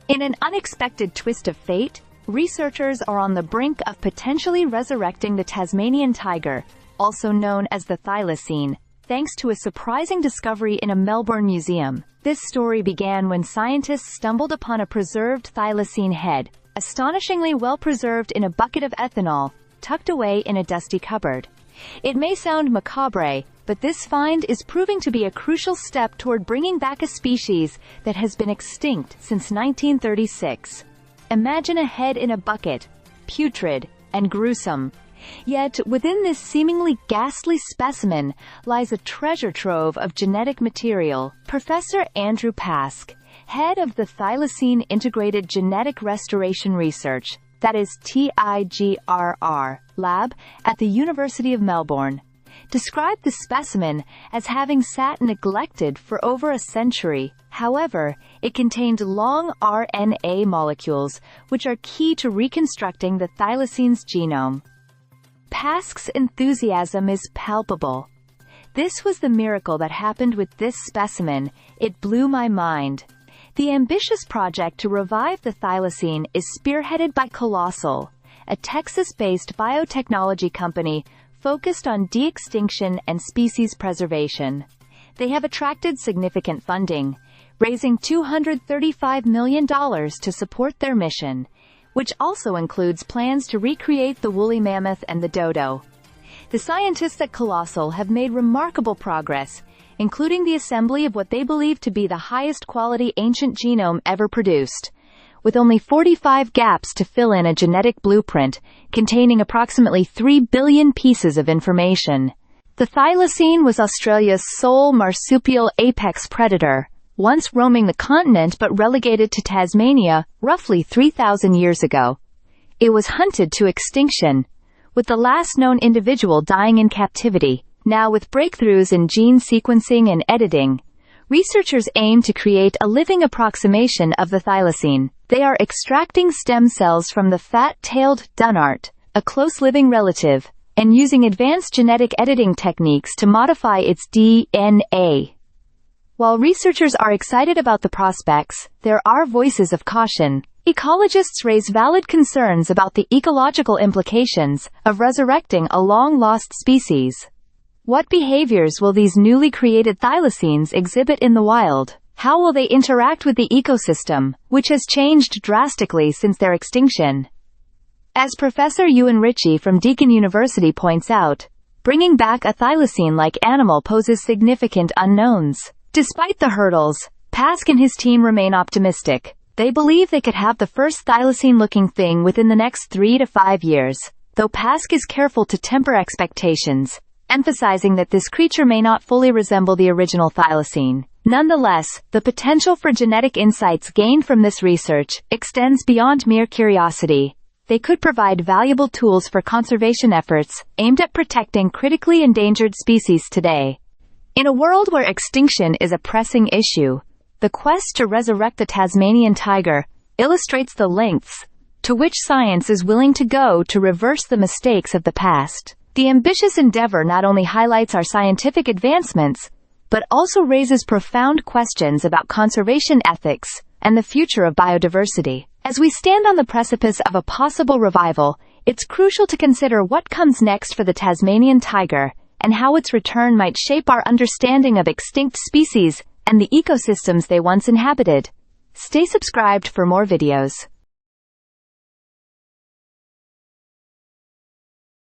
In an unexpected twist of fate, researchers are on the brink of potentially resurrecting the Tasmanian tiger, also known as the thylacine, thanks to a surprising discovery in a Melbourne museum. This story began when scientists stumbled upon a preserved thylacine head, astonishingly well preserved in a bucket of ethanol, tucked away in a dusty cupboard. It may sound macabre, but this find is proving to be a crucial step toward bringing back a species that has been extinct since 1936. Imagine a head in a bucket, putrid and gruesome. Yet, within this seemingly ghastly specimen lies a treasure trove of genetic material. Professor Andrew Pask, head of the Thylacine Integrated Genetic Restoration Research, that is TIGRR, lab at the University of Melbourne, described the specimen as having sat neglected for over a century. However, it contained long RNA molecules, which are key to reconstructing the thylacine's genome. Pask's enthusiasm is palpable. "This was the miracle that happened with this specimen. It blew my mind." The ambitious project to revive the thylacine is spearheaded by Colossal, a Texas-based biotechnology company focused on de-extinction and species preservation. They have attracted significant funding, raising $235 million to support their mission, which also includes plans to recreate the woolly mammoth and the dodo. The scientists at Colossal have made remarkable progress, including the assembly of what they believe to be the highest quality ancient genome ever produced, with only 45 gaps to fill in a genetic blueprint containing approximately 3 billion pieces of information. The thylacine was Australia's sole marsupial apex predator, once roaming the continent but relegated to Tasmania roughly 3,000 years ago. It was hunted to extinction, with the last known individual dying in captivity. Now, with breakthroughs in gene sequencing and editing, researchers aim to create a living approximation of the thylacine. They are extracting stem cells from the fat-tailed dunnart, a close living relative, and using advanced genetic editing techniques to modify its DNA. While researchers are excited about the prospects, there are voices of caution. Ecologists raise valid concerns about the ecological implications of resurrecting a long-lost species. What behaviors will these newly created thylacines exhibit in the wild? How will they interact with the ecosystem, which has changed drastically since their extinction? As Professor Ewan Ritchie from Deakin University points out, bringing back a thylacine-like animal poses significant unknowns. Despite the hurdles, Pask and his team remain optimistic. They believe they could have the first thylacine-looking thing within the next 3 to 5 years, though Pask is careful to temper expectations, emphasizing that this creature may not fully resemble the original thylacine. Nonetheless, the potential for genetic insights gained from this research extends beyond mere curiosity. They could provide valuable tools for conservation efforts aimed at protecting critically endangered species today. In a world where extinction is a pressing issue, the quest to resurrect the Tasmanian tiger illustrates the lengths to which science is willing to go to reverse the mistakes of the past. The ambitious endeavor not only highlights our scientific advancements, but also raises profound questions about conservation ethics and the future of biodiversity. As we stand on the precipice of a possible revival, it's crucial to consider what comes next for the Tasmanian tiger and how its return might shape our understanding of extinct species and the ecosystems they once inhabited. Stay subscribed for more videos.